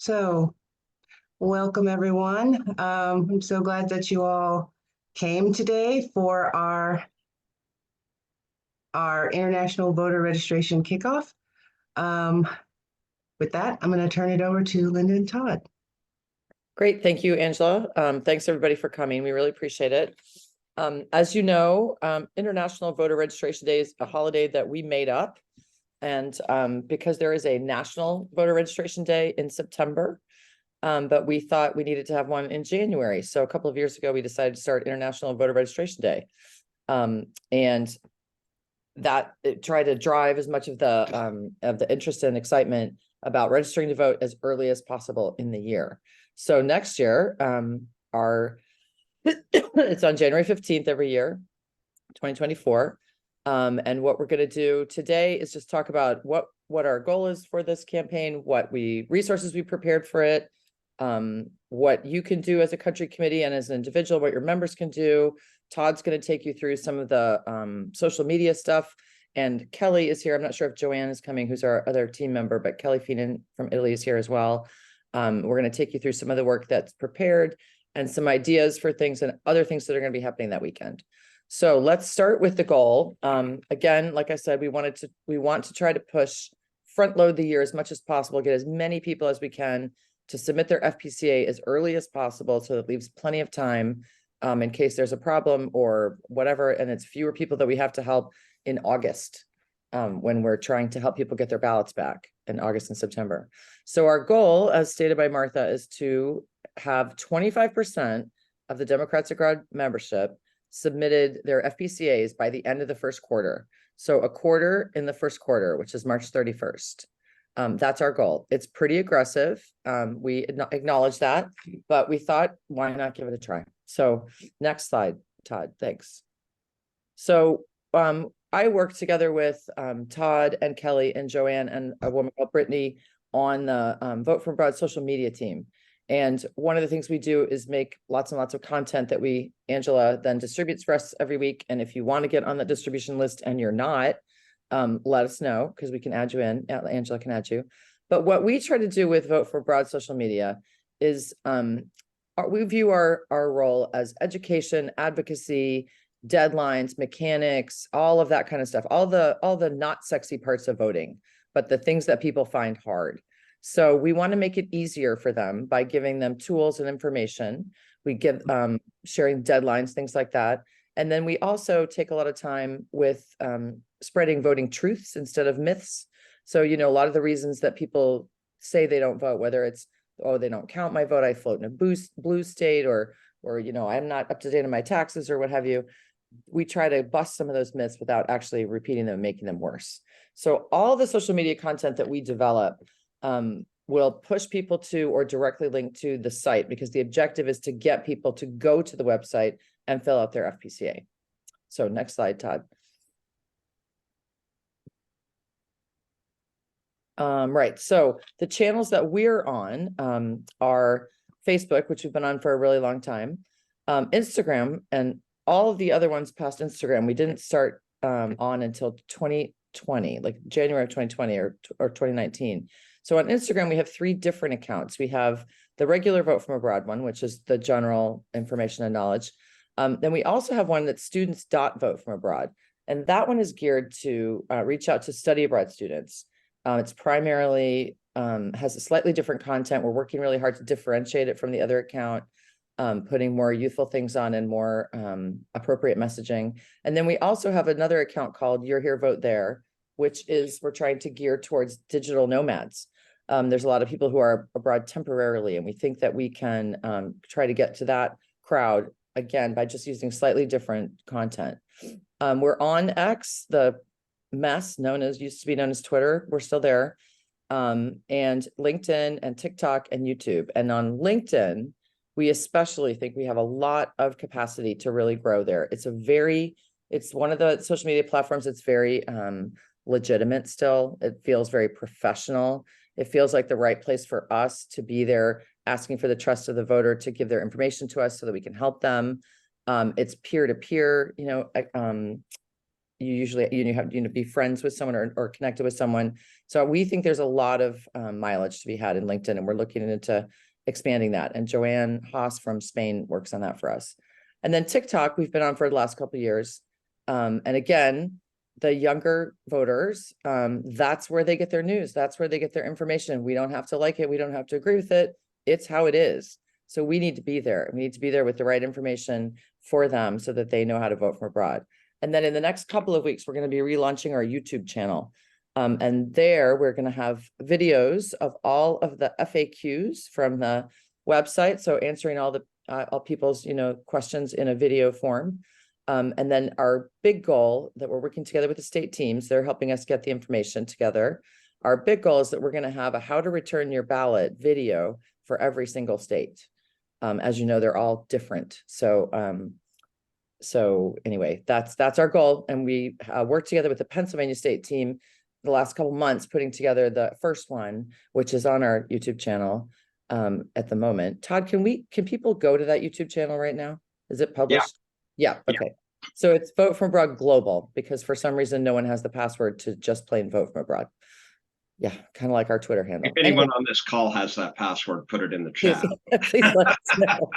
So, welcome everyone. I'm so glad that you all came today for our International Voter Registration Kickoff. Um, with that, I'm going to turn it over to Linda and Todd. Great. Thank you, Angela. Thanks everybody for coming. We really appreciate it. As you know, International Voter Registration Day is a holiday that we made up. And because there is a National Voter Registration Day in September, but we thought we needed to have one in January. So a couple of years ago, we decided to start International Voter Registration Day. And that tried to drive as much of the interest and excitement about registering to vote as early as possible in the year. So next year, it's on January 15th every year, 2024. And what we're going to do today is just talk about what our goal is for this campaign, what resources we prepared for it, what you can do as a country committee and as an individual, what your members can do. Todd's going to take you through some of the social media stuff. And Kelly is here. I'm not sure if Joanne is coming, who's our other team member, but Kelly Feenan from Italy is here as well. We're going to take you through some of the work that's prepared and some ideas for things and other things that are going to be happening that weekend. So let's start with the goal. Again, like I said, we want to try to front load the year as much as possible, get as many people as we can to submit their FPCA as early as possible, so it leaves plenty of time in case there's a problem or whatever, and it's fewer people that we have to help in August when we're trying to help people get their ballots back in August and September. So our goal, as stated by Martha, is to have 25% of the Democrats Abroad membership submitted their FPCAs by the end of the first quarter. So a quarter in the first quarter, which is March 31st. That's our goal. It's pretty aggressive. We acknowledge that, but we thought, why not give it a try? So next slide, Todd, thanks. So I worked together with Todd and Kelly and Joanne and a woman called Brittany on the Vote from Abroad social media team. And one of the things we do is make lots and lots of content that Angela then distributes for us every week. And if you want to get on the distribution list and you're not, let us know, because we can add you in. Angela can add you. But what we try to do with Vote for Abroad social media is we view our role as education, advocacy, deadlines, mechanics, all of that kind of stuff, all the not sexy parts of voting, but the things that people find hard. So we want to make it easier for them by giving them tools and information. We give sharing deadlines, things like that. And then we also take a lot of time with spreading voting truths instead of myths. So, a lot of the reasons that people say they don't vote, whether it's, oh, they don't count my vote, I float in a blue state, or I'm not up to date on my taxes or what have you. We try to bust some of those myths without actually repeating them and making them worse. So all the social media content that we develop will push people to or directly link to the site, because the objective is to get people to go to the website and fill out their FPCA. So next slide, Todd. Right, so the channels that we're on are Facebook, which we've been on for a really long time, Instagram, and all of the other ones past Instagram we didn't start on until 2020, like January of 2020 or 2019. So on Instagram, we have 3 different accounts. We have the regular Vote from Abroad one, which is the general information and knowledge. Then we also have one that's students.vote from abroad. And that one is geared to reach out to study abroad students. It's primarily has a slightly different content. We're working really hard to differentiate it from the other account, putting more youthful things on and more appropriate messaging. And then we also have another account called You're Here, Vote There, which is we're trying to gear towards digital nomads. There's a lot of people who are abroad temporarily, and we think that we can try to get to that crowd again by just using slightly different content. We're on X, the mess used to be known as Twitter. We're still there, and LinkedIn and TikTok and YouTube. And on LinkedIn, we especially think we have a lot of capacity to really grow there. It's one of the social media platforms that's very legitimate still. It feels very professional. It feels like the right place for us to be there, asking for the trust of the voter to give their information to us so that we can help them. It's peer-to-peer, you usually, you have, be friends with someone or connected with someone. So we think there's a lot of mileage to be had in LinkedIn, and we're looking into expanding that. And Joanne Haas from Spain works on that for us. And then TikTok, we've been on for the last couple of years. And again, the younger voters, that's where they get their news. That's where they get their information. We don't have to like it. We don't have to agree with it. It's how it is. So we need to be there. We need to be there with the right information for them so that they know how to vote from abroad. And then in the next couple of weeks, we're going to be relaunching our YouTube channel. And there we're going to have videos of all of the FAQs from the website. So answering all the all people's, questions in a video form. And then our big goal that we're working together with the state teams, they're helping us get the information together. Our big goal is that we're going to have a how to return your ballot video for every single state. As you know, they're all different. So anyway, that's our goal. And we worked together with the Pennsylvania state team the last couple months, putting together the first one, which is on our YouTube channel at the moment. Todd, can people go to that YouTube channel right now? Is it published? Yeah. Okay. Yeah. So it's Vote from Abroad Global, because for some reason, no one has the password to just plain Vote from Abroad. Yeah, kind of like our Twitter handle. If anyone on this call has that password, put it in the chat. Please let us know.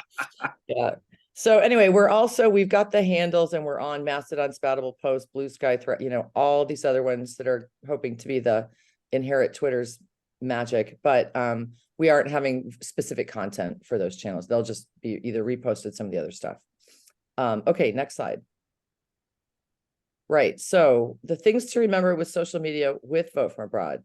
Yeah. So anyway, we've got the handles, and we're on Mastodon, Spoutable Post, Blue Sky Thread, all these other ones that are hoping to be the inherit Twitter's magic, but we aren't having specific content for those channels. They'll just be either reposted some of the other stuff. Okay, next slide. Right, so the things to remember with social media with Vote from Abroad.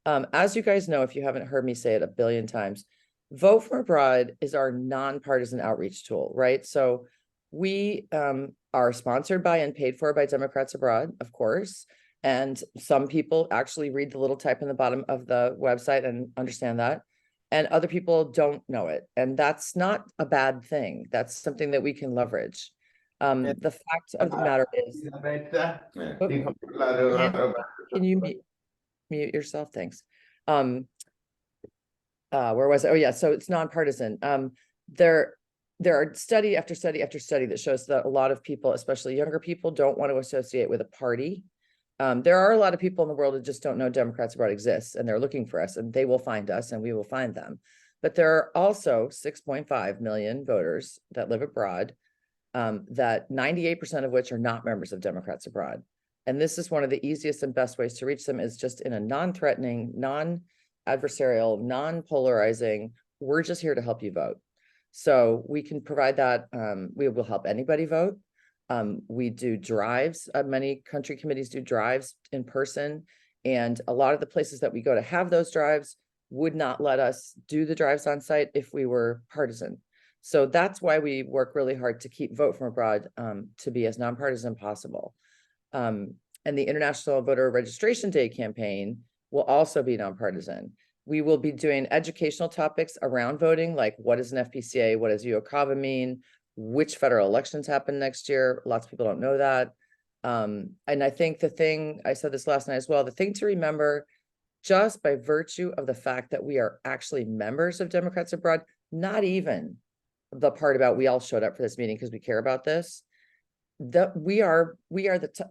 As you guys know, if you haven't heard me say it a billion times, Vote from Abroad is our nonpartisan outreach tool, right? So we are sponsored by and paid for by Democrats Abroad, of course. And some people actually read the little type in the bottom of the website and understand that. And other people don't know it. And that's not a bad thing. That's something that we can leverage. The fact of the matter is, can you mute yourself? Thanks. Where was it? Oh yeah, so it's nonpartisan. There are study after study after study that shows that a lot of people, especially younger people, don't want to associate with a party. There are a lot of people in the world that just don't know Democrats Abroad exists, and they're looking for us, and they will find us and we will find them. But there are also 6.5 million voters that live abroad, that 98% of which are not members of Democrats Abroad. And this is one of the easiest and best ways to reach them, is just in a non-threatening, non-adversarial, non-polarizing, we're just here to help you vote. So we can provide that. We will help anybody vote. We do drives. Many country committees do drives in person. And a lot of the places that we go to have those drives would not let us do the drives on site if we were partisan. So that's why we work really hard to keep Vote from Abroad to be as nonpartisan possible. And the International Voter Registration Day campaign will also be nonpartisan. We will be doing educational topics around voting, like what is an FPCA, what does UOCAVA mean, which federal elections happen next year. Lots of people don't know that. And I think the thing, I said this last night as well, the thing to remember, just by virtue of the fact that we are actually members of Democrats Abroad, not even the part about we all showed up for this meeting because we care about this, that we are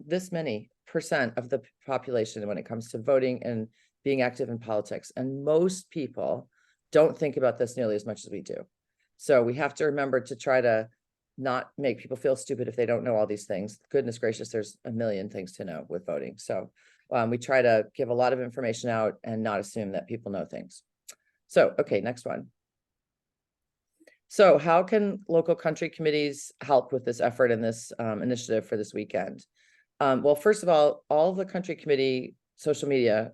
this many % of the population when it comes to voting and being active in politics. And most people don't think about this nearly as much as we do. So we have to remember to try to not make people feel stupid if they don't know all these things. Goodness gracious, there's a million things to know with voting. So we try to give a lot of information out and not assume that people know things. So, okay, next one. So how can local country committees help with this effort and this initiative for this weekend? Well, first of all the country committee social media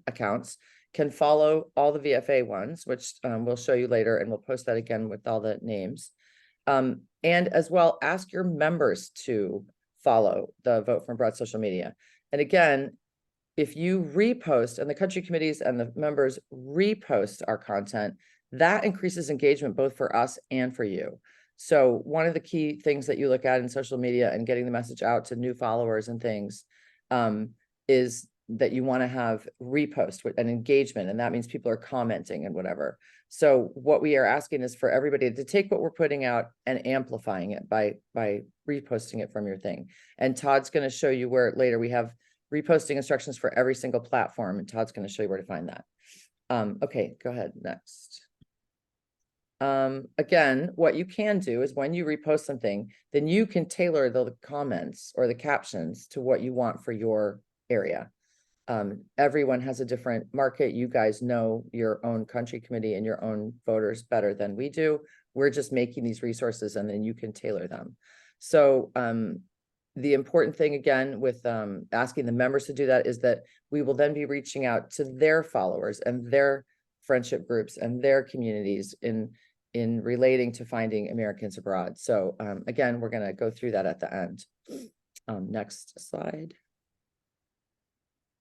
accounts can follow all the VFA ones, which we'll show you later, and we'll post that again with all the names. And as well, ask your members to follow the Vote from Abroad social media. And again, if you repost, and the country committees and the members repost our content, that increases engagement both for us and for you. So one of the key things that you look at in social media and getting the message out to new followers and things is that you want to have repost with an engagement, and that means people are commenting and whatever. So what we are asking is for everybody to take what we're putting out and amplifying it by reposting it from your thing. And Todd's going to show you where later we have reposting instructions for every single platform, and Todd's going to show you where to find that. Okay, go ahead, next. Again, what you can do is when you repost something, then you can tailor the comments or the captions to what you want for your area. Everyone has a different market. You guys know your own country committee and your own voters better than we do. We're just making these resources and then you can tailor them. So the important thing again with asking the members to do that is that we will then be reaching out to their followers and their friendship groups and their communities in relating to finding Americans abroad. So again, we're going to go through that at the end. Next slide.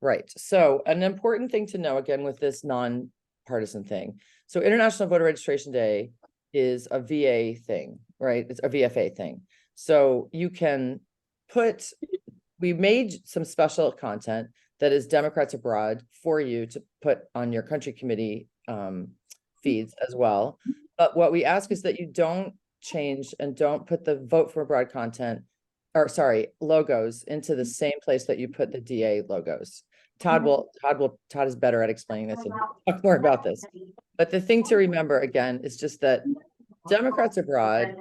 Right. So an important thing to know again with this non-partisan thing. So International Voter Registration Day is a VA thing, right? It's a VFA thing. So you can we made some special content that is Democrats abroad for you to put on your country committee feeds as well. But what we ask is that you don't change and don't put the vote from abroad content, or sorry, logos into the same place that you put the DA logos. Todd is better at explaining this and talk more about this. But the thing to remember again is just that Democrats abroad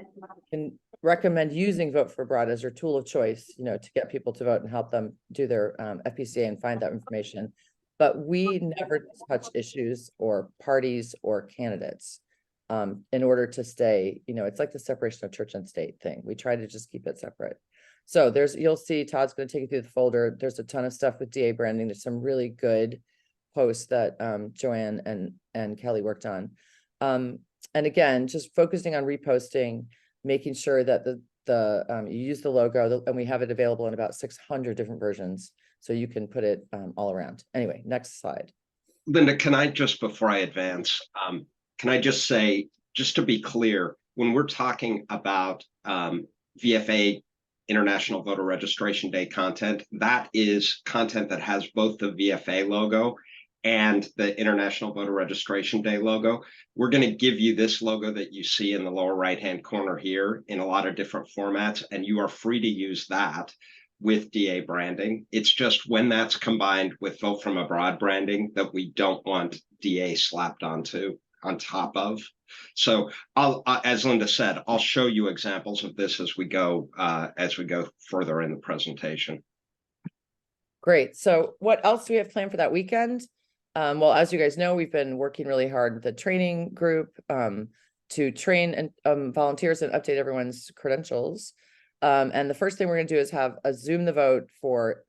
can recommend using Vote for Abroad as their tool of choice, to get people to vote and help them do their FPCA and find that information. But we never touch issues or parties or candidates in order to stay, it's like the separation of church and state thing. We try to just keep it separate. So you'll see Todd's going to take you through the folder. There's a ton of stuff with DA branding. There's some really good posts that Joanne and Kelly worked on. And again, just focusing on reposting, making sure that you use the logo, and we have it available in about 600 different versions. So you can put it all around. Anyway, next slide. Linda, can I just, before I advance, can I just say, just to be clear, when we're talking about VFA, International Voter Registration Day content, that is content that has both the VFA logo and the International Voter Registration Day logo. We're going to give you this logo that you see in the lower right-hand corner here in a lot of different formats, and you are free to use that with DA branding. It's just when that's combined with Vote from Abroad branding that we don't want DA slapped on top of. So as Linda said, I'll show you examples of this as we go further in the presentation. Great. So what else do we have planned for that weekend? Well, as you guys know, we've been working really hard with the training group to train and volunteers and update everyone's credentials. And the first thing we're going to do is have a Zoom the vote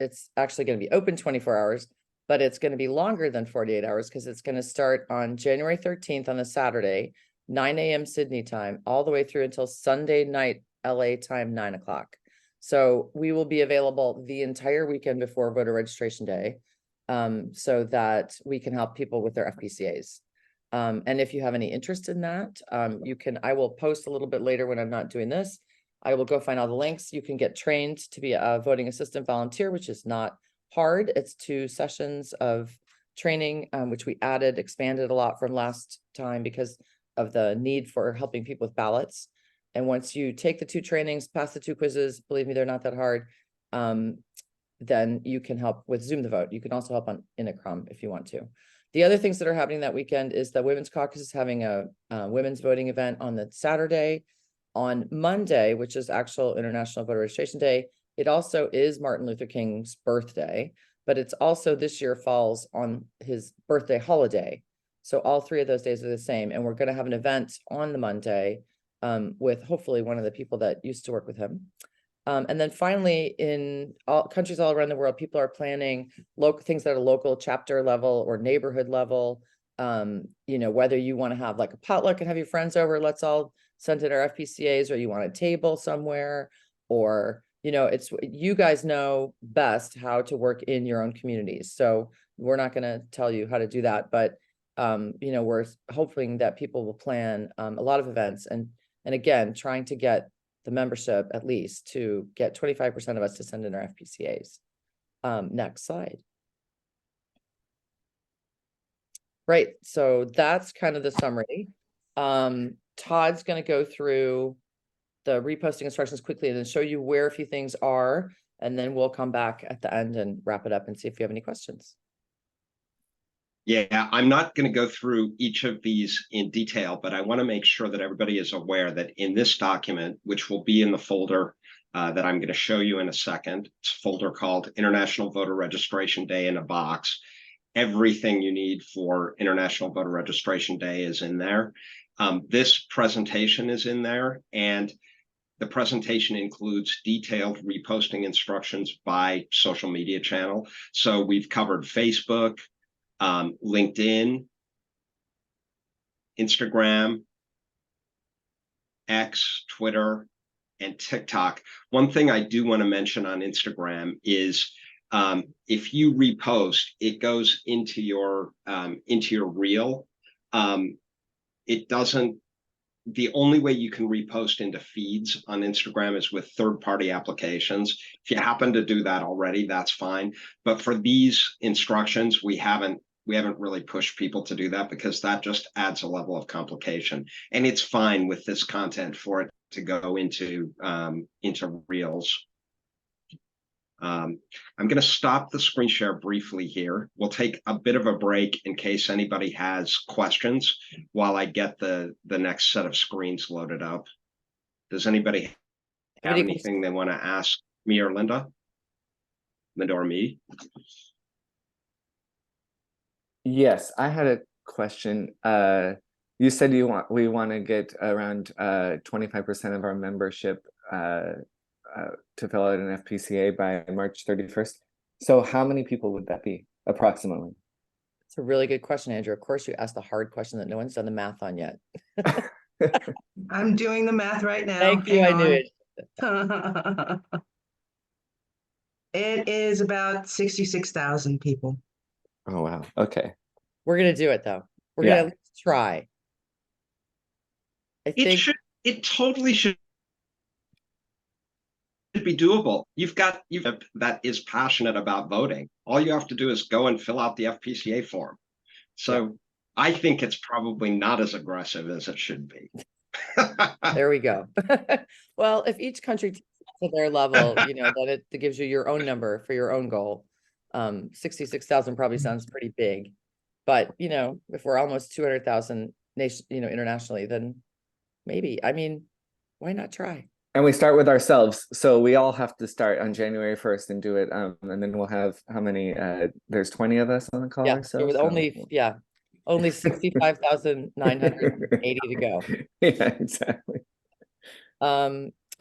it's actually going to be open 24 hours, but it's going to be longer than 48 hours because it's going to start on January 13th on a Saturday, 9 a.m. Sydney time, all the way through until Sunday night, LA time, 9 o'clock. So we will be available the entire weekend before voter registration day so that we can help people with their FPCAs. And if you have any interest in that, I will post a little bit later when I'm not doing this. I will go find all the links. You can get trained to be a voting assistant volunteer, which is not hard. It's 2 sessions of training, which we expanded a lot from last time because of the need for helping people with ballots. And once you take the 2 trainings, pass the 2 quizzes, believe me, they're not that hard, then you can help with Zoom the vote. You can also help on Inacrom if you want to. The other things that are happening that weekend is the Women's Caucus is having a women's voting event on the Saturday. On Monday, which is actual International Voter Registration Day, it also is Martin Luther King's birthday, but it's also this year falls on his birthday holiday. So all 3 of those days are the same. And we're going to have an event on the Monday with hopefully one of the people that used to work with him. And then finally, in all countries all around the world, people are planning local things that are local chapter level or neighborhood level. Whether you want to have like a potluck and have your friends over, let's all send in our FPCAs, or you want a table somewhere, or, it's you guys know best how to work in your own communities. So we're not going to tell you how to do that, but, we're hoping that people will plan a lot of events and again, trying to get the membership at least to get 25% of us to send in our FPCAs. Next slide. Right, so that's kind of the summary. Todd's gonna go through the reposting instructions quickly and then show you where a few things are, and then we'll come back at the end and wrap it up and see if you have any questions. Yeah, I'm not going to go through each of these in detail, but I want to make sure that everybody is aware that in this document, which will be in the folder that I'm going to show you in a second, it's a folder called International Voter Registration Day in a Box. Everything you need for International Voter Registration Day is in there. This presentation is in there, and the presentation includes detailed reposting instructions by social media channel. So we've covered Facebook, LinkedIn, Instagram, X, Twitter, and TikTok. One thing I do want to mention on Instagram is if you repost, it goes into your reel. It doesn't. The only way you can repost into feeds on Instagram is with third-party applications. If you happen to do that already, that's fine. But for these instructions, we haven't really pushed people to do that because that just adds a level of complication. And it's fine with this content for it to go into Reels. I'm going to stop the screen share briefly here. We'll take a bit of a break in case anybody has questions while I get the next set of screens loaded up. Does anybody have anything they want to ask me or Linda? Linda or me? Yes, I had a question. You said we want to get around 25% of our membership to fill out an FPCA by March 31st. So how many people would that be approximately? It's a really good question, Andrew. Of course, you asked the hard question that no one's done the math on yet. I'm doing the math right now. Thank you, I knew it. It is about 66,000 people. Oh, wow. Okay. We're going to do it, though. We're going to at least try. It totally should be doable. You've that is passionate about voting. All you have to do is go and fill out the FPCA form. So I think it's probably not as aggressive as it should be. There we go. Well, if each country takes it to their level, then it gives you your own number for your own goal. 66,000 probably sounds pretty big, but if we're almost 200,000 internationally, then maybe. I mean, why not try? And we start with ourselves, so we all have to start on January 1st and do it. And then we'll have how many? There's 20 of us on the call. Yeah, so with only 65,980 to go. Yeah, exactly.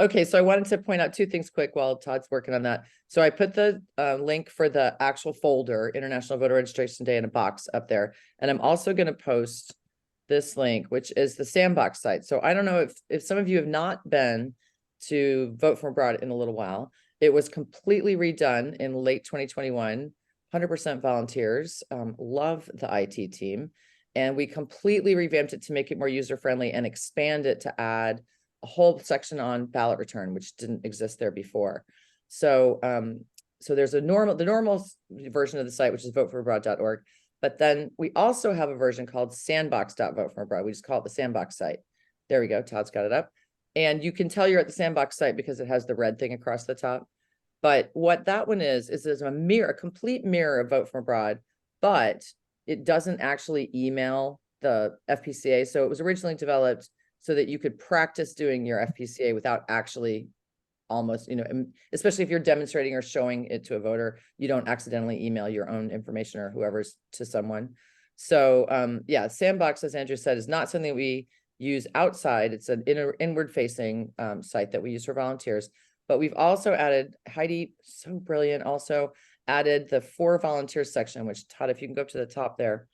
Okay, so I wanted to point out two things quick while Todd's working on that. So I put the link for the actual folder, International Voter Registration Day, in a box up there. And I'm also going to post this link, which is the Sandbox site. So I don't know if some of you have not been to Vote from Abroad in a little while. It was completely redone in late 2021, 100% volunteers. Love the IT team. And we completely revamped it to make it more user-friendly and expand it to add a whole section on ballot return, which didn't exist there before. So so there's the normal version of the site, which is voteforabroad.org. But then we also have a version called sandbox.votefromabroad. We just call it the Sandbox site. There we go. Todd's got it up. And you can tell you're at the Sandbox site because it has the red thing across the top. But what that one is a complete mirror of Vote from Abroad, but it doesn't actually email the FPCA. So it was originally developed so that you could practice doing your FPCA without actually almost, especially if you're demonstrating or showing it to a voter, you don't accidentally email your own information or whoever's to someone. So Sandbox, as Andrew said, is not something we use outside. It's an inward facing site that we use for volunteers. But we've also added, Heidi, so brilliant, also added the for volunteers section, which Todd, if you can go up to the top there.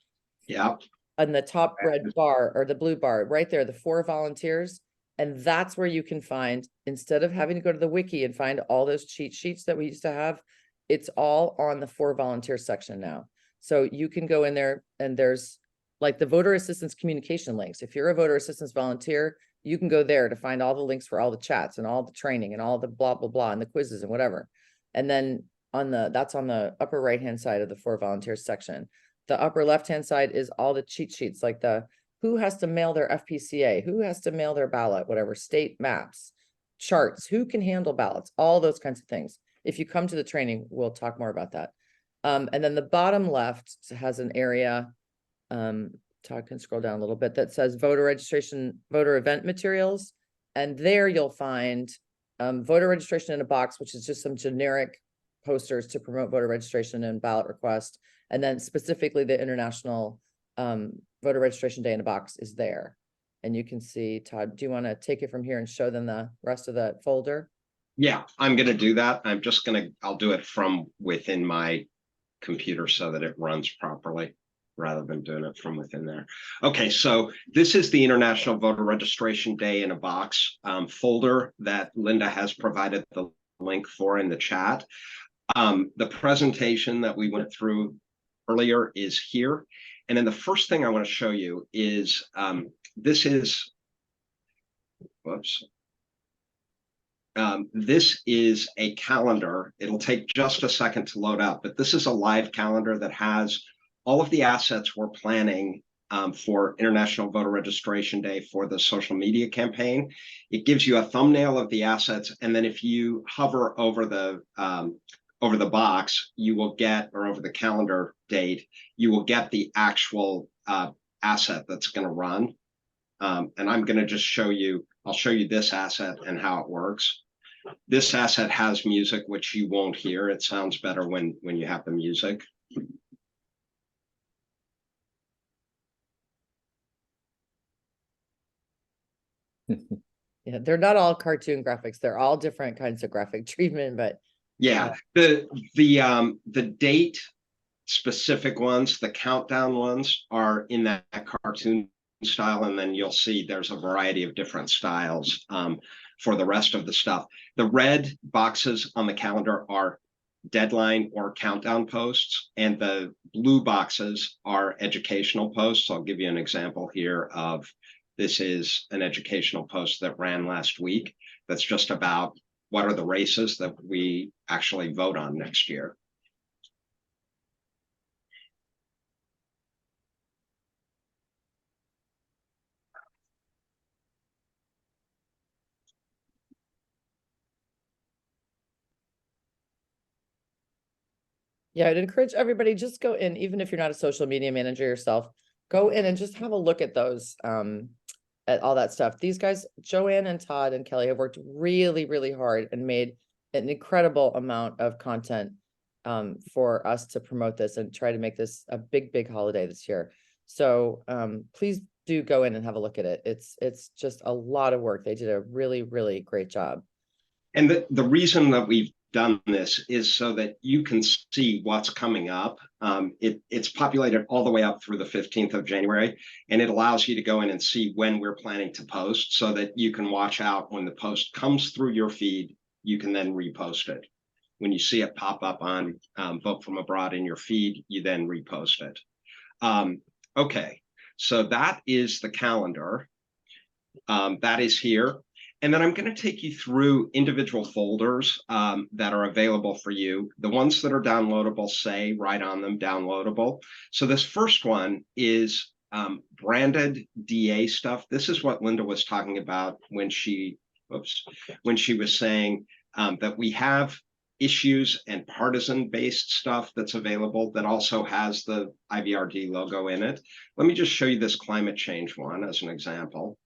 Yeah. On the top red bar or the blue bar right there, the for volunteers. And that's where you can find, instead of having to go to the wiki and find all those cheat sheets that we used to have, it's all on the for volunteers section now. So you can go in there and there's like the voter assistance communication links. If you're a voter assistance volunteer, you can go there to find all the links for all the chats and all the training and all the blah, blah, blah, and the quizzes and whatever. And then that's on the upper right-hand side of the for volunteers section. The upper left-hand side is all the cheat sheets, like the who has to mail their FPCA, who has to mail their ballot, whatever, state maps, charts, who can handle ballots, all those kinds of things. If you come to the training, we'll talk more about that. And then the bottom left has an area, Todd can scroll down a little bit, that says voter registration, voter event materials. And there you'll find voter registration in a box, which is just some generic posters to promote voter registration and ballot request. And then specifically the International Voter Registration Day in a box is there. And you can see, Todd, do you want to take it from here and show them the rest of the folder? Yeah, I'm going to do that. I'll do it from within my computer so that it runs properly rather than doing it from within there. Okay, so this is the International Voter Registration Day in a box folder that Linda has provided the link for in the chat. The presentation that we went through earlier is here. And then the first thing I want to show you is this is a calendar. It'll take just a second to load up, but this is a live calendar that has all of the assets we're planning for International Voter Registration Day for the social media campaign. It gives you a thumbnail of the assets, and then if you hover over the box, you will get, or over the calendar date, you will get the actual asset that's going to run. And I'm going to just show you, I'll show you this asset and how it works. This asset has music, which you won't hear. It sounds better when you have the music. Yeah, they're not all cartoon graphics. They're all different kinds of graphic treatment, but yeah, the date specific ones, the countdown ones are in that cartoon style, and then you'll see there's a variety of different styles for the rest of the stuff. The red boxes on the calendar are deadline or countdown posts, and the blue boxes are educational posts. I'll give you an example here of, this is an educational post that ran last week that's just about what are the races that we actually vote on next year. yeah, I'd encourage everybody, just go in, even if you're not a social media manager yourself, go in and just have a look at those, at all that stuff. These guys, Joanne and Todd and Kelly, have worked really, really hard and made an incredible amount of content for us to promote this and try to make this a big, big holiday this year. So please do go in and have a look at it. It's just a lot of work. They did a really, really great job. And the reason that we've done this is so that you can see what's coming up. It's populated all the way up through the 15th of January, and it allows you to go in and see when we're planning to post, so that you can watch out when the post comes through your feed. You can then repost it. When you see it pop up on Vote From Abroad in your feed, you then repost it. Okay, so that is the calendar. That is here. And then I'm going to take you through individual folders that are available for you. The ones that are downloadable say right on them, downloadable. So this first one is branded DA stuff. This is what Linda was talking about when she was saying that we have issues and partisan-based stuff that's available that also has the IVRD logo in it. Let me just show you this climate change one as an example.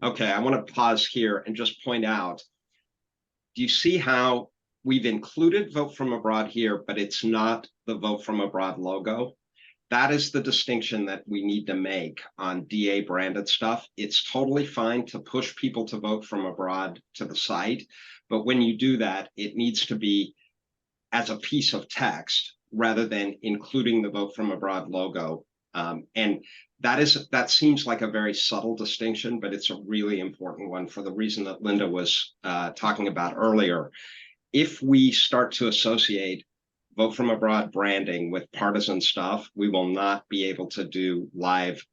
Okay, I want to pause here and just point out, do you see how we've included Vote From Abroad here, but it's not the Vote From Abroad logo? That is the distinction that we need to make on DA branded stuff. It's totally fine to push people to Vote From Abroad to the site, but when you do that, it needs to be as a piece of text rather than including the Vote From Abroad logo. And that seems like a very subtle distinction, but it's a really important one for the reason that Linda was talking about earlier. If we start to associate vote from abroad branding with partisan stuff, we will not be able to do live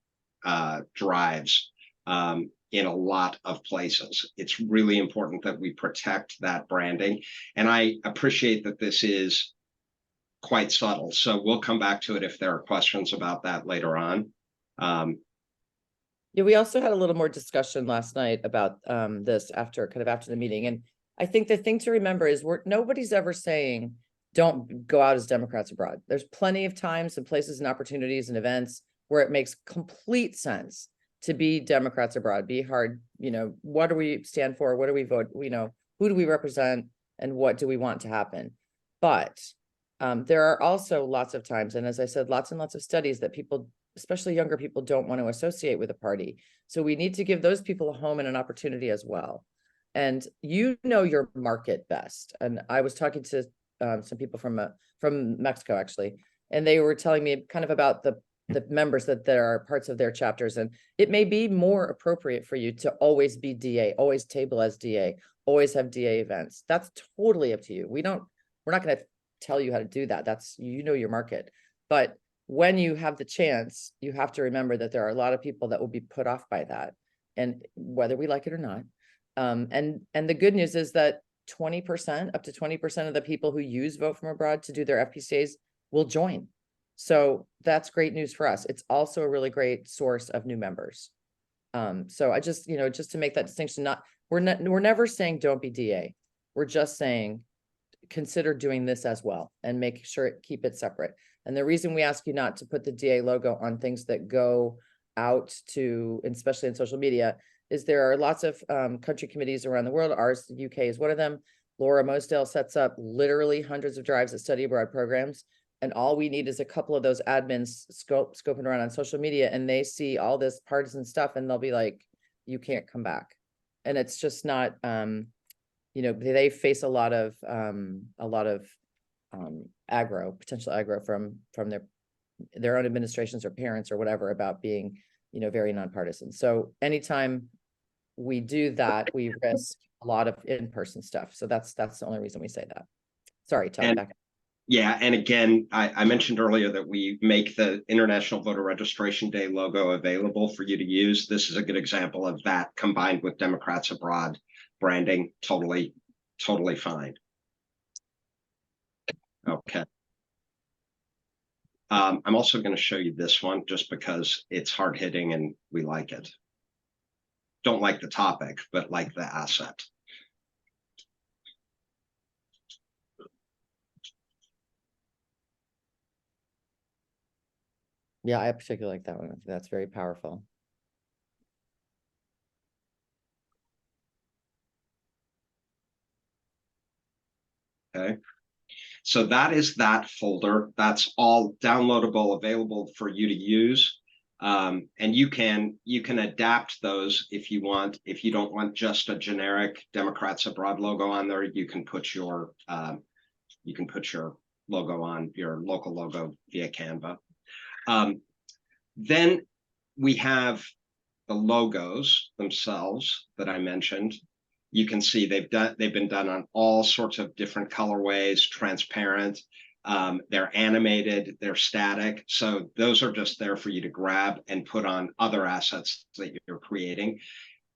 drives in a lot of places. It's really important that we protect that branding. And I appreciate that this is quite subtle. So we'll come back to it if there are questions about that later on. Yeah, we also had a little more discussion last night about this after the meeting. And I think the thing to remember is nobody's ever saying don't go out as Democrats abroad. There's plenty of times and places and opportunities and events where it makes complete sense to be Democrats abroad, be hard, what do we stand for? What do we vote? Who do we represent and what do we want to happen? But there are also lots of times, and as I said, lots and lots of studies that people, especially younger people, don't want to associate with a party. So we need to give those people a home and an opportunity as well. And you know your market best. And I was talking to some people from Mexico, actually, and they were telling me kind of about the members that there are parts of their chapters. And it may be more appropriate for you to always be DA, always table as DA, always have DA events. That's totally up to you. We're not going to tell you how to do that. That's, your market. But when you have the chance, you have to remember that there are a lot of people that will be put off by that, and whether we like it or not. And the good news is that 20%, up to 20% of the people who use Vote from Abroad to do their FPCAs will join. So that's great news for us. It's also a really great source of new members. So I just, just to make that distinction, we're never saying don't be DA. We're just saying consider doing this as well and make sure keep it separate. And the reason we ask you not to put the DA logo on things that go out to, especially in social media, is there are lots of country committees around the world. Ours, the UK, is one of them. Laura Mosdale sets up literally hundreds of drives at study abroad programs. And all we need is a couple of those admins scoping around on social media, and they see all this partisan stuff and they'll be like, you can't come back. And it's just not, they face a lot of potential aggro from their own administrations or parents or whatever about being, very nonpartisan. So anytime we do that, we risk a lot of in-person stuff. So that's the only reason we say that. Sorry, Todd, back. Yeah, and again, I mentioned earlier that we make the International Voter Registration Day logo available for you to use. This is a good example of that combined with Democrats Abroad branding. Totally fine. Okay. I'm also going to show you this one just because it's hard-hitting and we like it. Don't like the topic, but like the asset. Yeah, I particularly like that one. That's very powerful. Okay. So that is that folder. That's all downloadable, available for you to use. And you can adapt those if you want. If you don't want just a generic Democrats Abroad logo on there, you can put your logo on, your local logo via Canva. Then we have the logos themselves that I mentioned. You can see they've been done on all sorts of different colorways, transparent. They're animated, they're static. So those are just there for you to grab and put on other assets that you're creating.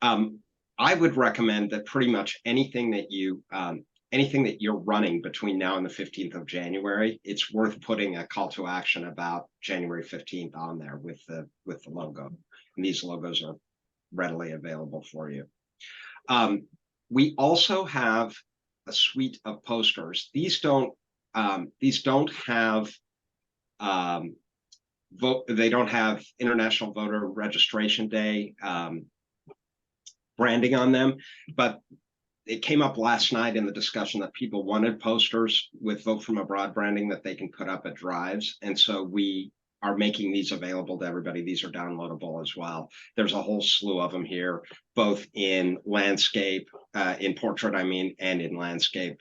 I would recommend that pretty much anything that you're running between now and the 15th of January, it's worth putting a call to action about January 15th on there with the logo. And these logos are readily available for you. We also have a suite of posters. These don't have they don't have International Voter Registration Day branding on them, but it came up last night in the discussion that people wanted posters with Vote from Abroad branding that they can put up at drives. And so we are making these available to everybody. These are downloadable as well. There's a whole slew of them here, both in landscape, in portrait, and in landscape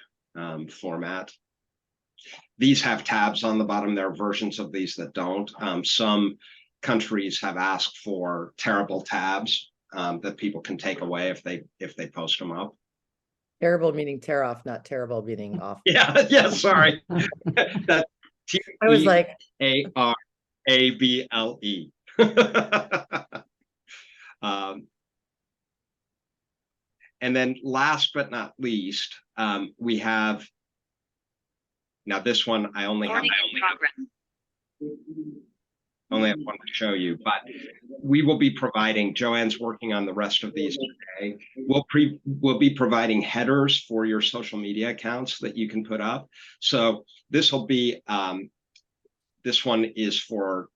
format. These have tabs on the bottom. There are versions of these that don't. Some countries have asked for terrible tabs that people can take away if they post them up. Terrible meaning tear off, not terrible meaning off. Yeah, yeah, sorry. That's I was like, Tearable. And then last but not least, we have, now this one I only have one to show you, but we will be providing, Joanne's working on the rest of these today. We'll be providing headers for your social media accounts that you can put up. So this will be, this one is for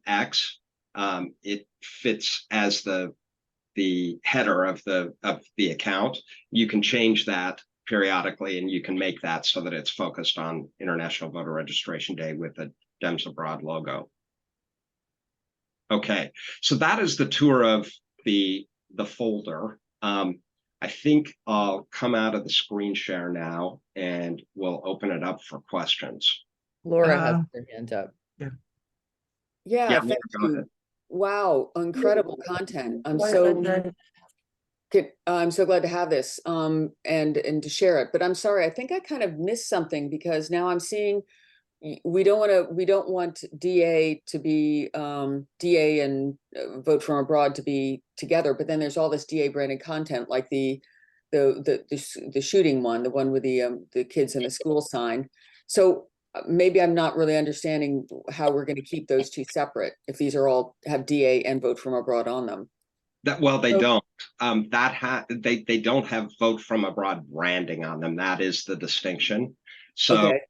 X. It fits as the header of the account. You can change that periodically, and you can make that so that it's focused on International Voter Registration Day with the Dems Abroad logo. Okay, so that is the tour of the folder. I think I'll come out of the screen share now, and we'll open it up for questions. Laura has her hand up. Yeah. Yeah, thank you. Wow, incredible content. I'm so glad to have this and to share it. But I'm sorry, I think I kind of missed something, because now I'm seeing we don't want DA to be DA and vote from abroad to be together. But then there's all this DA branded content, like the shooting one, the one with the kids in the school sign. So maybe I'm not really understanding how we're going to keep those two separate if these are all have DA and vote from abroad on them. They don't. They don't have vote from abroad branding on them. That is the distinction. So okay.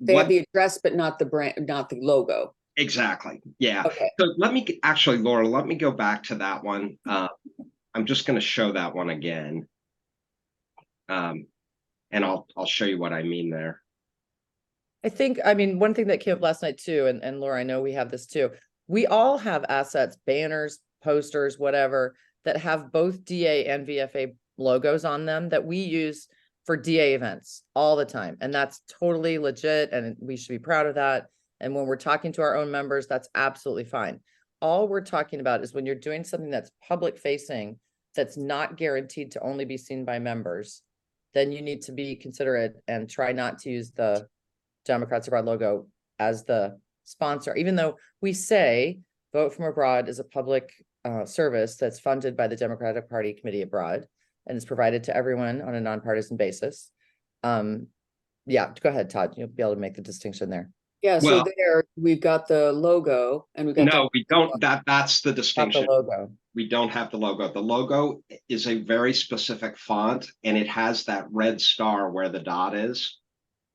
They have the address, but not the brand, not the logo. Exactly. Yeah. Okay. So let me actually, Laura, let me go back to that one. I'm just going to show that one again. And I'll show you what I mean there. I mean, one thing that came up last night too, and Laura, I know we have this too. We all have assets, banners, posters, whatever, that have both DA and VFA logos on them that we use for DA events all the time. And that's totally legit, and we should be proud of that. And when we're talking to our own members, that's absolutely fine. All we're talking about is when you're doing something that's public facing, that's not guaranteed to only be seen by members, then you need to be considerate and try not to use the Democrats Abroad logo as the sponsor, even though we say Vote from Abroad is a public service that's funded by the Democratic Party Committee Abroad and is provided to everyone on a nonpartisan basis. Yeah, go ahead, Todd. You'll be able to make the distinction there. Yeah, so there we've got the logo, and we've got no, we don't. That's the distinction. Not the logo. We don't have the logo. The logo is a very specific font, and it has that red star where the dot is.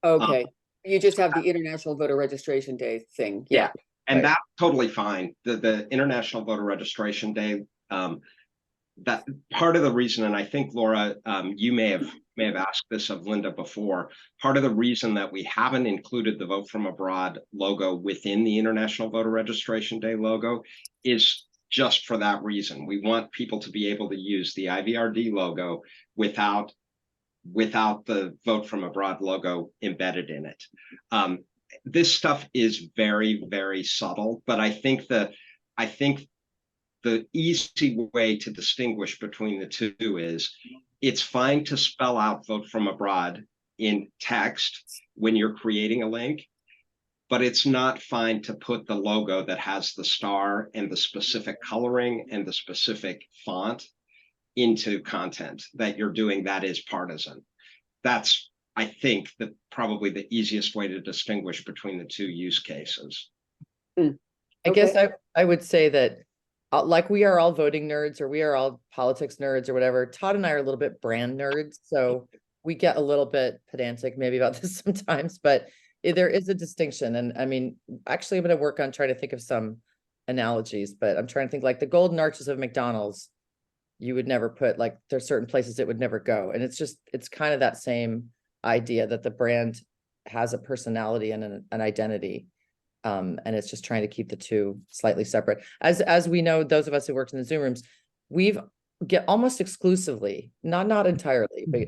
Okay. You just have the International Voter Registration Day thing. Yeah. And that's totally fine. The International Voter Registration Day, that part of the reason, and I think Laura, you may have asked this of Linda before, part of the reason that we haven't included the Vote from Abroad logo within the International Voter Registration Day logo is just for that reason. We want people to be able to use the IVRD logo without the Vote from Abroad logo embedded in it. This stuff is very, very subtle, but I think the easy way to distinguish between the two is it's fine to spell out Vote from Abroad in text when you're creating a link, but it's not fine to put the logo that has the star and the specific coloring and the specific font into content that you're doing that is partisan. That's, I think, probably the easiest way to distinguish between the two use cases. I guess I would say that like we are all voting nerds, or we are all politics nerds or whatever. Todd and I are a little bit brand nerds, so we get a little bit pedantic maybe about this sometimes, but there is a distinction. And I mean, actually I'm going to work on trying to think of some analogies, but I'm trying to think like the golden arches of McDonald's. You would never put, like, there's certain places it would never go. And it's kind of that same idea that the brand has a personality and an identity. And it's just trying to keep the two slightly separate. As we know, those of us who worked in the Zoom rooms, we've get almost exclusively, not entirely, but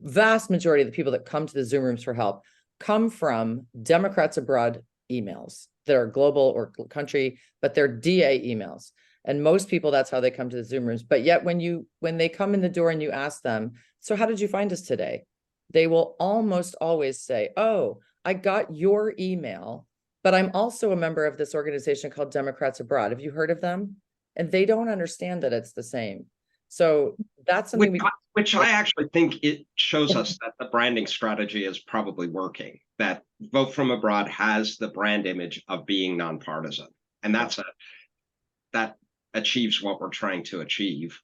vast majority of the people that come to the Zoom rooms for help come from Democrats Abroad emails that are global or country, but they're DA emails. And most people, that's how they come to the Zoom rooms. But yet when they come in the door and you ask them, so how did you find us today? They will almost always say, oh, I got your email, but I'm also a member of this organization called Democrats Abroad. Have you heard of them? And they don't understand that it's the same. So that's something which I actually think it shows us that the branding strategy is probably working, that Vote From Abroad has the brand image of being nonpartisan. And that achieves what we're trying to achieve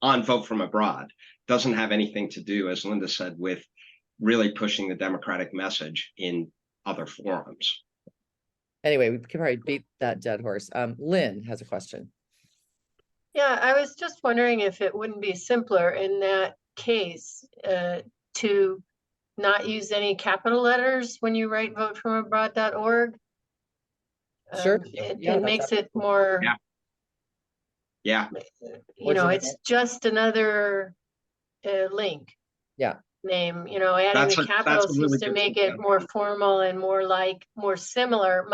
on Vote From Abroad. Doesn't have anything to do, as Linda said, with really pushing the democratic message in other forums. Anyway, we can probably beat that dead horse. Lynn has a question. Yeah, I was just wondering if it wouldn't be simpler in that case to not use any capital letters when you write votefromabroad.org. Sure. It makes it more, Yeah. it's just another link. Yeah. Name, adding the capitals really seems to make it more formal and much more similar,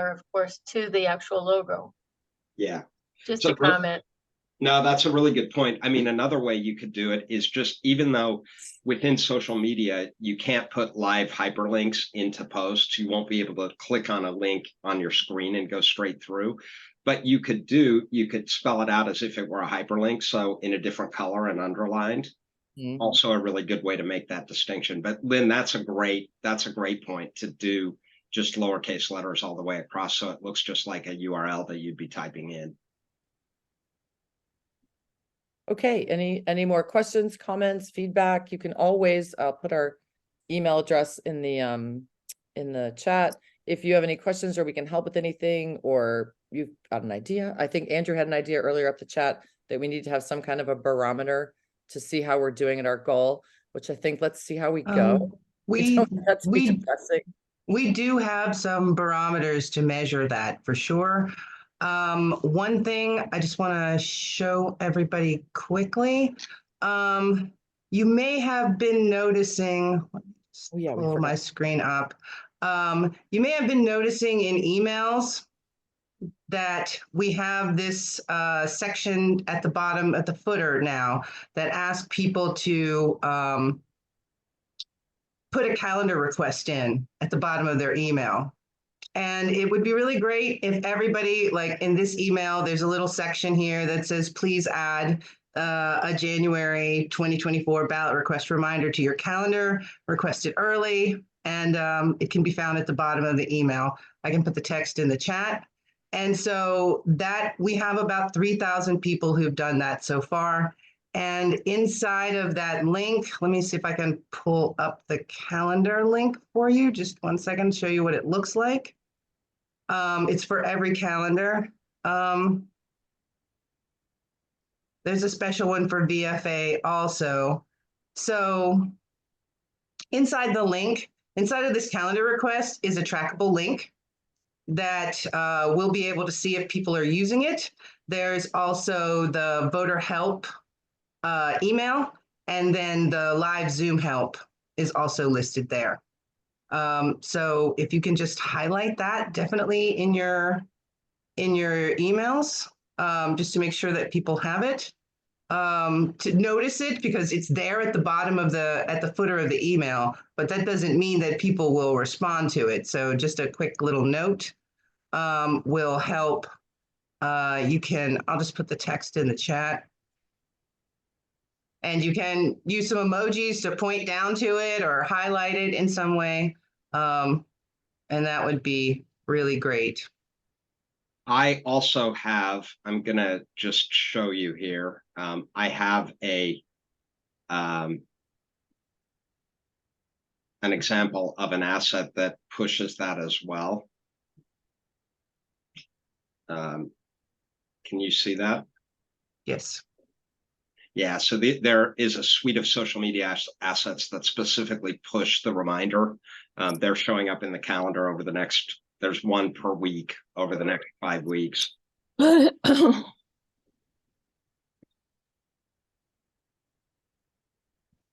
of course, to the actual logo. Yeah. Just So a comment. No, that's a really good point. I mean, another way you could do it is just, even though within social media, you can't put live hyperlinks into posts, you won't be able to click on a link on your screen and go straight through. But you could spell it out as if it were a hyperlink, so in a different color and underlined. Mm-hmm. Also a really good way to make that distinction. But Lynn, that's a great point, to do just lowercase letters all the way across, so it looks just like a URL that you'd be typing in. Okay, any more questions, comments, feedback? You can always put our email address in the chat if you have any questions, or we can help with anything, or you've got an idea. I think Andrew had an idea earlier up the chat that we need to have some kind of a barometer to see how we're doing at our goal, which I think, let's see how we go. We depressing. We do have some barometers to measure that for sure. One thing I just want to show everybody quickly. You may have been noticing, pull my screen up. You may have been noticing in emails that we have this section at the bottom, at the footer now, that asks people to put a calendar request in at the bottom of their email. And it would be really great if everybody, like in this email, there's a little section here that says, please add a January 2024 ballot request reminder to your calendar, request it early, and it can be found at the bottom of the email. I can put the text in the chat. And so that we have about 3,000 people who've done that so far. And inside of that link, let me see if I can pull up the calendar link for you. Just 1 second, show you what it looks like. It's for every calendar. There's a special one for VFA also. So inside the link, inside of this calendar request is a trackable link that we'll be able to see if people are using it. There's also the voter help email, and then the live Zoom help is also listed there. So if you can just highlight that definitely in your emails, just to make sure that people have it, to notice it, because it's there at the bottom of at the footer of the email, but that doesn't mean that people will respond to it. So just a quick little note will help. I'll just put the text in the chat. And you can use some emojis to point down to it or highlight it in some way. And that would be really great. I also have, I'm going to just show you here. I have an example of an asset that pushes that as well. Can you see that? Yes. Yeah, so there is a suite of social media assets that specifically push the reminder. They're showing up in the calendar over the next, there's one per week over the next 5 weeks.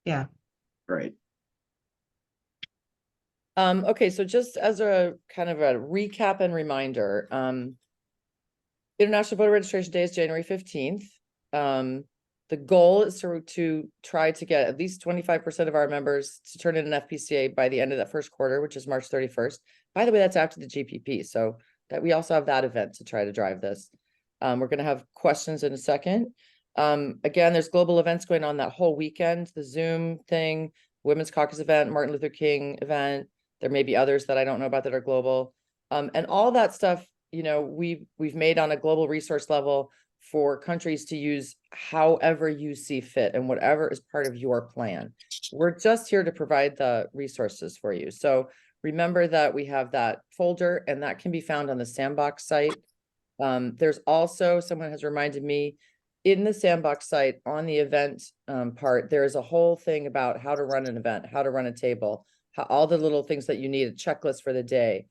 Yeah. Great. Okay, so just as a kind of a recap and reminder, International Voter Registration Day is January 15th. The goal is to try to get at least 25% of our members to turn in an FPCA by the end of that first quarter, which is March 31st. By the way, that's after the GPP. So that we also have that event to try to drive this. We're going to have questions in a second. Again, there's global events going on that whole weekend, the Zoom thing, Women's Caucus event, Martin Luther King event. There may be others that I don't know about that are global. And all that stuff, you know, we've made on a global resource level for countries to use however you see fit and whatever is part of your plan. We're just here to provide the resources for you. So remember that we have that folder, and that can be found on the Sandbox site. There's also, someone has reminded me, in the Sandbox site on the event part, there is a whole thing about how to run an event, how to run a table, all the little things that you need, a checklist for the day.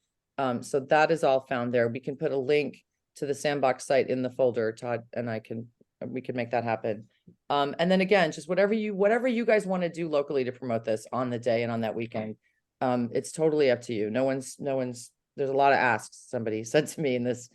So that is all found there. We can put a link to the Sandbox site in the folder, Todd and we can make that happen. And then again, just whatever you guys want to do locally to promote this on the day and on that weekend, it's totally up to you. No one's, there's a lot of asks, somebody said to me in this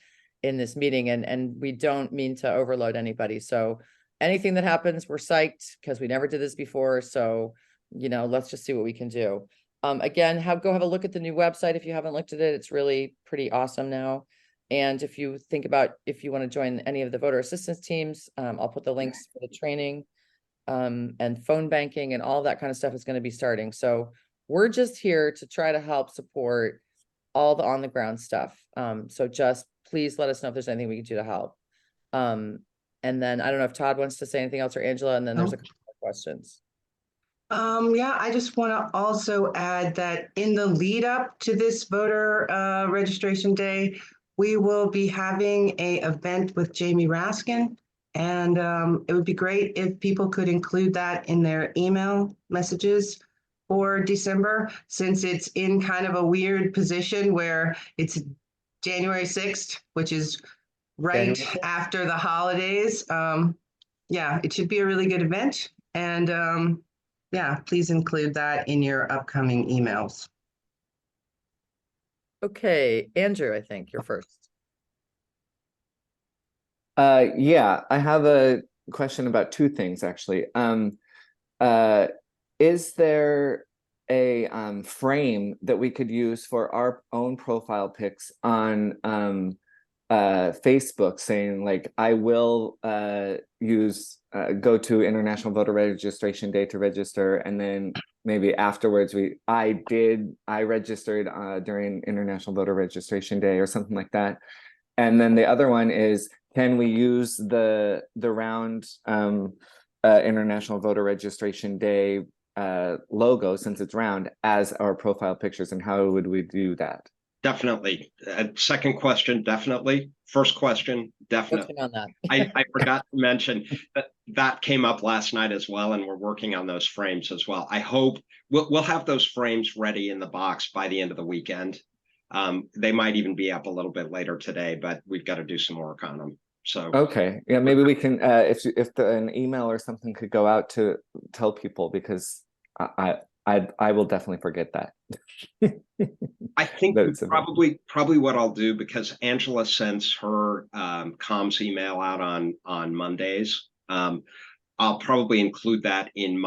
meeting, and we don't mean to overload anybody. So anything that happens, we're psyched because we never did this before. So, you know, let's just see what we can do. Again, go have a look at the new website if you haven't looked at it. It's really pretty awesome now. And if you think about if you want to join any of the voter assistance teams, I'll put the links for the training and phone banking and all that kind of stuff is going to be starting. So we're just here to try to help support all the on the ground stuff. So just please let us know if there's anything we can do to help. And then I don't know if Todd wants to say anything else, or Angela, and then there's a couple of questions. Yeah, I just want to also add that in the lead up to this voter registration day, we will be having an event with Jamie Raskin, and it would be great if people could include that in their email messages for December, since it's in kind of a weird position where it's January 6th, which is right after the holidays. Yeah, it should be a really good event. And yeah, please include that in your upcoming emails. Okay, Andrew, I think you're first. Yeah, I have a question about two things actually. Is there a frame that we could use for our own profile pics on Facebook, saying like, I will go to International Voter Registration Day to register, and then maybe afterwards I registered during International Voter Registration Day or something like that. And then the other one is, can we use the round International Voter Registration Day logo, since it's round, as our profile pictures, and how would we do that? Definitely. Second question, definitely. First question, definitely. On that. I forgot to mention that came up last night as well, and we're working on those frames as well. I hope we'll have those frames ready in the box by the end of the weekend. They might even be up a little bit later today, but we've got to do some work on them. So okay, yeah, maybe we can if an email or something could go out to tell people, because I will definitely forget that. I think probably what I'll do, because Angela sends her comms email out on Mondays. I'll probably include that in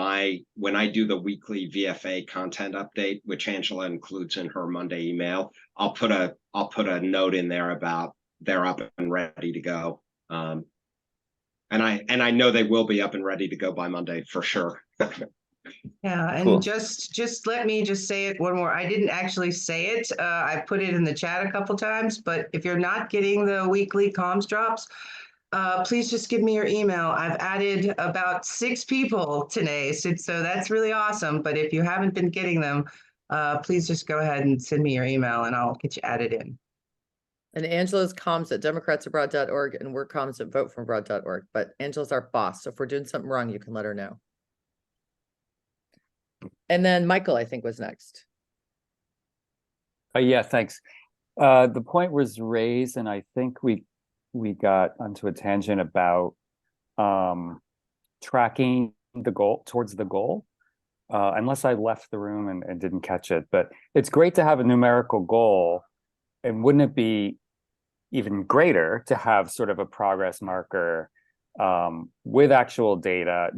when I do the weekly VFA content update, which Angela includes in her Monday email. I'll put a note in there about they're up and ready to go. And I know they will be up and ready to go by Monday for sure. Yeah, and cool. just let me just say it one more. I didn't actually say it. I put it in the chat a couple times, but if you're not getting the weekly comms drops, please just give me your email. I've added about 6 people today, so that's really awesome. But if you haven't been getting them, please just go ahead and send me your email and I'll get you added in. And Angela's comms at democratsabroad.org, and we're comms at votefromabroad.org. But Angela's our boss, so if we're doing something wrong, you can let her know. And then Michael, I think, was next. Yeah, thanks. The point was raised, and I think we got onto a tangent about tracking the goal towards the goal. Unless I left the room and didn't catch it, but it's great to have a numerical goal. And wouldn't it be even greater to have sort of a progress marker with actual data.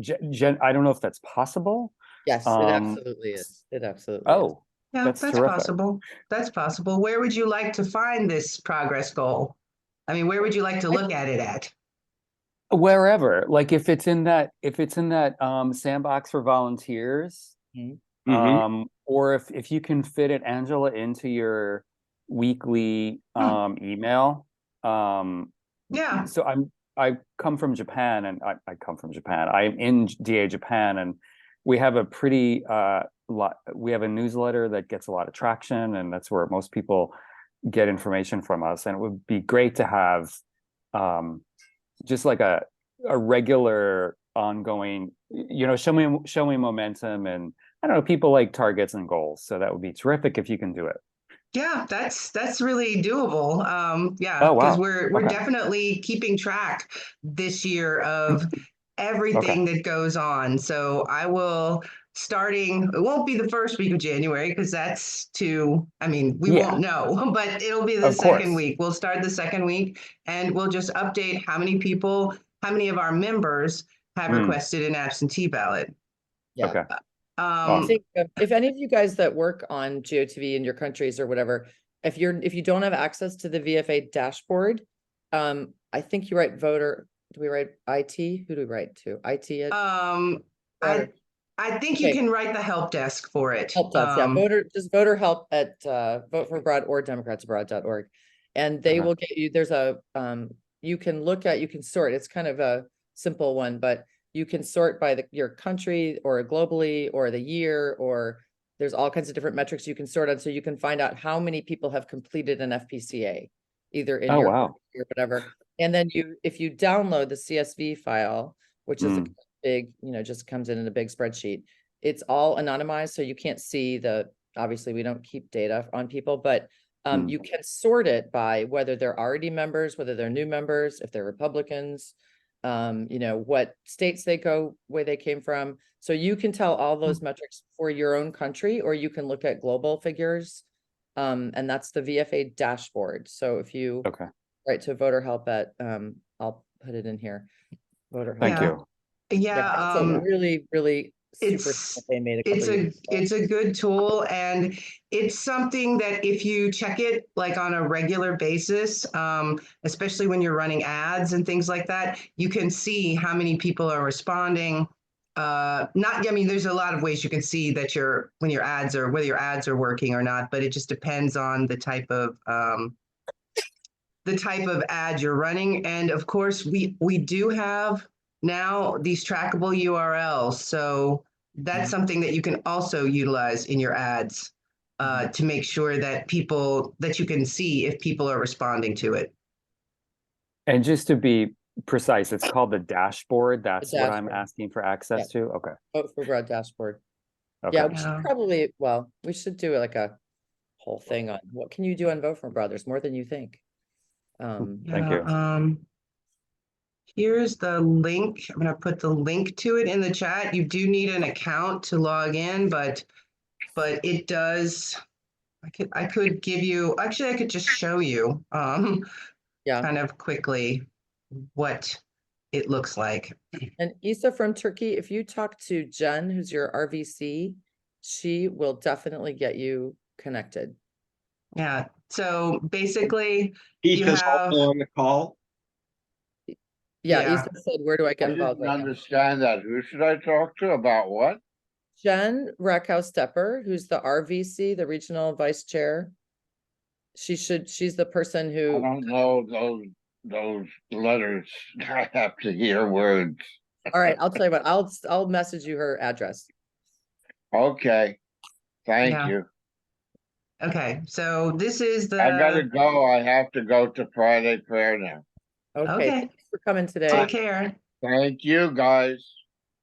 I don't know if that's possible. Yes, it Um, absolutely is. It absolutely is. Oh, Yeah, that's that's terrific. possible. That's possible. Where would you like to find this progress goal? I mean, where would you like to look at it at? Wherever, like if it's in that sandbox for volunteers, or if you can fit it, Angela, into your weekly email. Yeah. So I come from Japan, and I come from Japan. I'm in DA Japan, and we have a pretty we have a newsletter that gets a lot of traction, and that's where most people get information from us. And it would be great to have just like a regular ongoing, showing momentum, and I don't know, people like targets and goals. So that would be terrific if you can do it. Yeah, that's really doable. Yeah, Oh, because wow. we're Okay. definitely keeping track this year of everything that goes on. So I will it won't be the first week of January because we Yeah, won't know, but it'll be the of second course. week. We'll start the second week and we'll just update how many of our members have Mm, requested an absentee ballot. Yeah. okay. I Um, think if any of you guys that work on GOTV in your countries or whatever, if you don't have access to the VFA dashboard, I think you write voter. Do we write IT? Who do we write to? IT at I I think you Okay. can write the help desk for it. help desk, yeah, voter help at vote for abroad or democratsabroad.org, and they Okay. will get you. There's a you can sort. It's kind of a simple one, but you can sort by your country or globally or the year, or there's all kinds of different metrics you can sort on, so you can find out how many people have completed an FPCA, either in Oh, your wow. country or whatever. And then if you download the CSV file, which is a big, just comes in a big spreadsheet, it's all anonymized, so you can't see obviously we don't keep data on people, but you can sort it by whether they're already members, whether they're new members, if they're Republicans, what states where they came from. So you can tell all those metrics for your own country, or you can look at global figures. And that's the VFA dashboard. So if you write to voter help at, I'll put it in here, voter help. Thank you. Yeah, It's a really, really super it's they made a couple years ago. it's a good tool, and it's something that if you check it like on a regular basis, especially when you're running ads and things like that, you can see how many people are responding. There's a lot of ways you can see that whether your ads are working or not, but it just depends on the type of ad you're running. And of course, we do have now these trackable URLs. So that's something that you can also utilize in your ads to make sure that you can see if people are responding to it. And just to be precise, it's called the dashboard. That's what I'm asking for access to. Okay. Vote for broad dashboard. Okay. Yeah, we should we should do like a whole thing on what can you do on Vote for Abroad. There's more than you think. Thank you. Here's the link. I'm going to put the link to it in the chat. You do need an account to log in, but it does. I could give you. Actually, I could just show you. Kind of quickly what it looks like. And Isa from Turkey, if you talk to Jen, who's your RVC, she will definitely get you connected. Yeah. So basically, Keith you is have. also on the call. Yeah, Isa said, where do I get involved? I didn't understand that. Who should I talk to about what? Jen Rackhouse-Stepper, who's the RVC, the regional vice chair. She's the person who. I don't know those letters. I have to hear words. All right, I'll tell you what, I'll message you her address. Okay. Thank you. Okay, so this is the. I gotta go. I have to go to Friday prayer now. Okay. Thanks for coming today. Take care. Thank you, guys.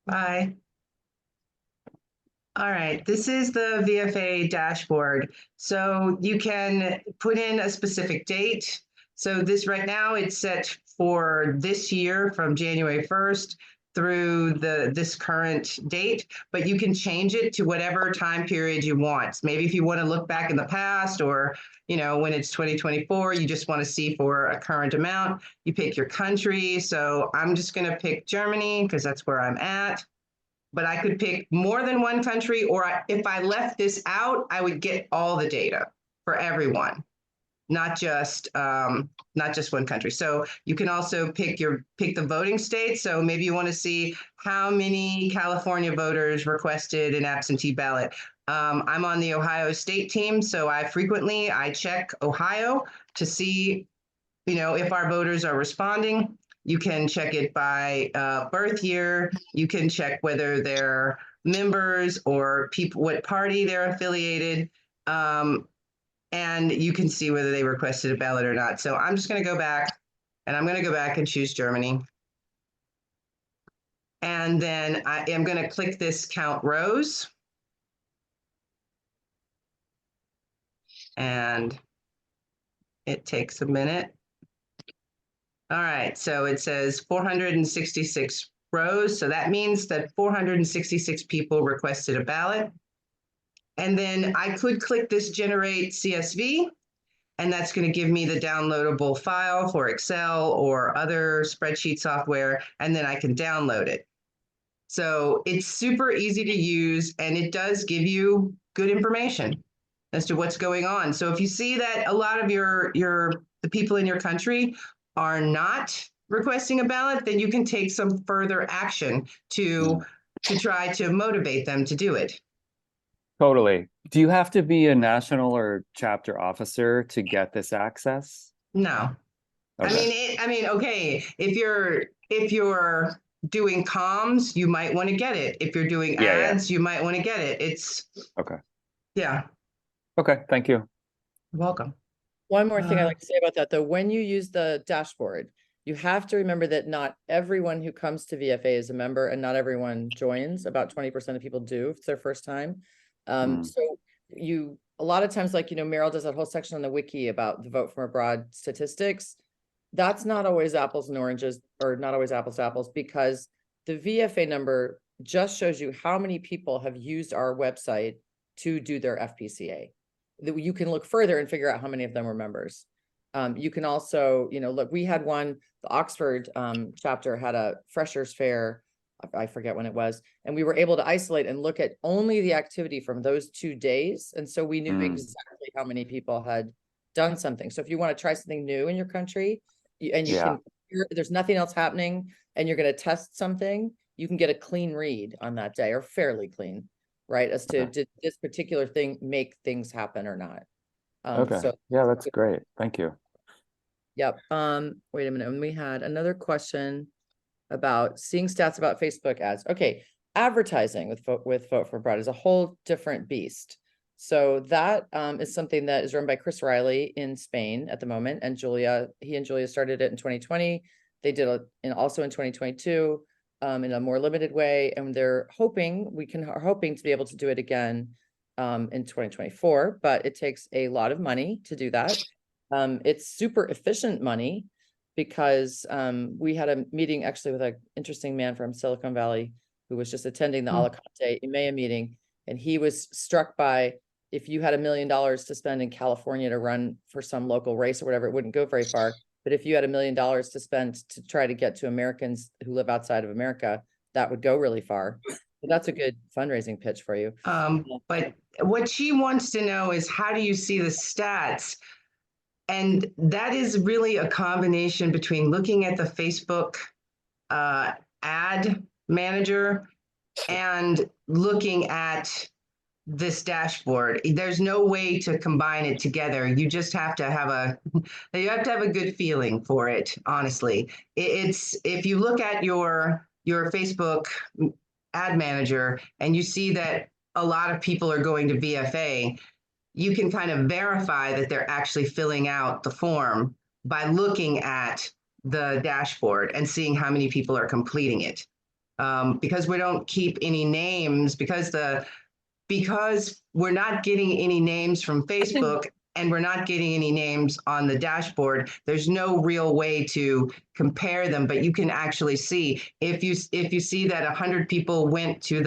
Bye. All right, this is the VFA dashboard. So you can put in a specific date. So this right now, it's set for this year from January 1st through this current date, but you can change it to whatever time period you want. Maybe if you want to look back in the past, or when it's 2024, you just want to see for a current amount, you pick your country. So I'm just going to pick Germany because that's where I'm at. But I could pick more than one country, or if I left this out, I would get all the data for everyone, not just one country. So you can also pick the voting state. So maybe you want to see how many California voters requested an absentee ballot. I'm on the Ohio State team, so I check Ohio to see, if our voters are responding. You can check it by birth year. You can check whether they're members or people, what party they're affiliated. And you can see whether they requested a ballot or not. So I'm just going to go back, and I'm going to go back and choose Germany. And then I am going to click this count rows. And it takes a minute. All right, so it says 466 rows. So that means that 466 people requested a ballot. And then I could click this generate CSV, and that's going to give me the downloadable file for Excel or other spreadsheet software, and then I can download it. So it's super easy to use, and it does give you good information as to what's going on. So if you see that a lot of the people in your country are not requesting a ballot, then you can take some further action to try to motivate them to do it. Totally. Do you have to be a national or chapter officer to get this access? No. Okay. Okay, if you're doing comms, you might want to get it. If you're doing ads, you might want to get it. It's okay. Yeah. Okay, thank you. You're welcome. One more thing I'd like to say about that, though, when you use the dashboard, you have to remember that not everyone who comes to VFA is a member, and not everyone joins. About 20% of people do if it's their first time. So a lot of times, like, Meryl does that whole section on the wiki about the vote from abroad statistics. That's not always apples and oranges, or not always apples to apples, because the VFA number just shows you how many people have used our website to do their FPCA. That you can look further and figure out how many of them were members. You can also, look, we had the Oxford chapter had a freshers fair, I forget when it was, and we were able to isolate and look at only the activity from those 2 days. And so we knew exactly how many people had done something. So if you want to try something new in your country, and there's nothing else happening, and you're going to test something, you can get a clean read on that day, or fairly clean, right? As to did this particular thing make things happen or not. Okay. So yeah, that's great. Thank you. Yep. Wait a minute. And we had another question about seeing stats about Facebook ads. Okay. Advertising with Vote for Abroad is a whole different beast. So that is something that is run by Chris Riley in Spain at the moment. And he and Julia started it in 2020. They did it also in 2022 in a more limited way. And they're hoping to be able to do it again in 2024, but it takes a lot of money to do that. It's super efficient money, because we had a meeting actually with an interesting man from Silicon Valley who was just attending the Alicante EMEA meeting, and he was struck by, if you had $1 million to spend in California to run for some local race or whatever, it wouldn't go very far. But if you had $1 million to spend to try to get to Americans who live outside of America, that would go really far. So that's a good fundraising pitch for you. But what she wants to know is, how do you see the stats? And that is really a combination between looking at the Facebook ad manager and looking at this dashboard. There's no way to combine it together. You just have to have a good feeling for it, honestly. It's if you look at your Facebook ad manager and you see that a lot of people are going to VFA, you can kind of verify that they're actually filling out the form by looking at the dashboard and seeing how many people are completing it. Because we don't keep any names, because we're not getting any names from Facebook, and we're not getting any names on the dashboard. There's no real way to compare them, but you can actually see if you see that 100 people went to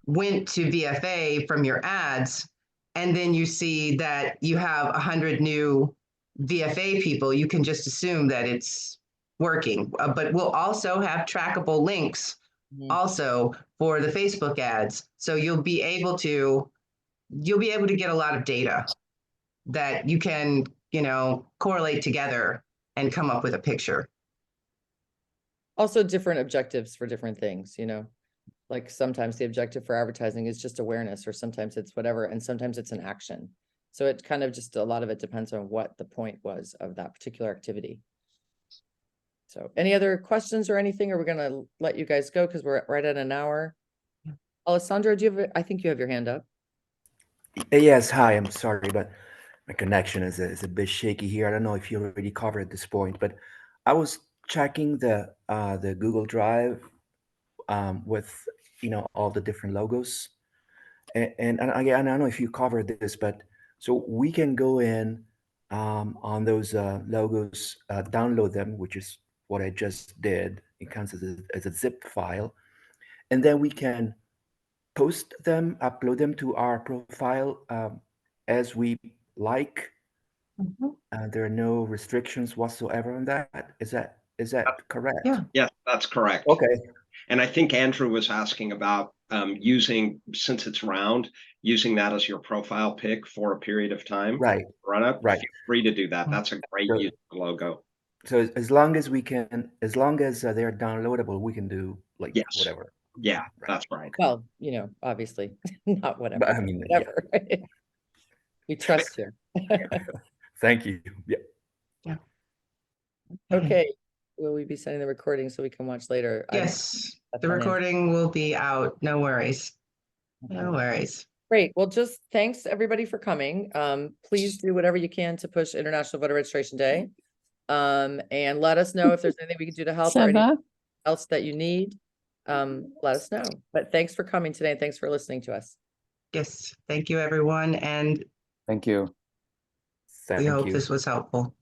VFA from your ads, and then you see that you have 100 new VFA people, you can just assume that it's working. But we'll also have trackable links also for the Facebook ads. So you'll be able to get a lot of data that you can, correlate together and come up with a picture. Also different objectives for different things, like sometimes the objective for advertising is just awareness, or sometimes it's whatever, and sometimes it's an action. So it kind of just, a lot of it depends on what the point was of that particular activity. So any other questions or anything, or we're gonna let you guys go because we're right at an hour. Alessandro, I think you have your hand up. Yes, hi, I'm sorry, but my connection is a bit shaky here. I don't know if you already covered this point, but I was checking the Google Drive with all the different logos, and again, I don't know if you covered this, but so we can go in on those logos, download them, which is what I just did. It comes as a zip file, and then we can post them, upload them to our profile as we like. There are no restrictions whatsoever on that. Is that correct? Yeah. Yeah, that's correct. Okay. And I think Andrew was asking about using, since it's round, using that as your profile pic for a period of time. Right. Run up. Right. Feel free to do that. That's a great So- use of the logo. So as long as they're downloadable, we can do like Yes. whatever. Yeah, Right. that's right. Well, obviously not whatever, But I but mean, yeah. whatever. We trust you. Thank you. Yeah. Okay, will we be sending the recording so we can watch later? Yes, that's the on Andrew. recording will be out. No worries. Okay. No worries. Great. Well, just thanks everybody for coming. Please do whatever you can to push International Voter Registration Day. And let us know if there's anything we can do to help or anything else that you need. Let us know. But thanks for coming today, and thanks for listening to us. Yes, thank you, everyone, and Thank you. we Thank hope you. this was helpful.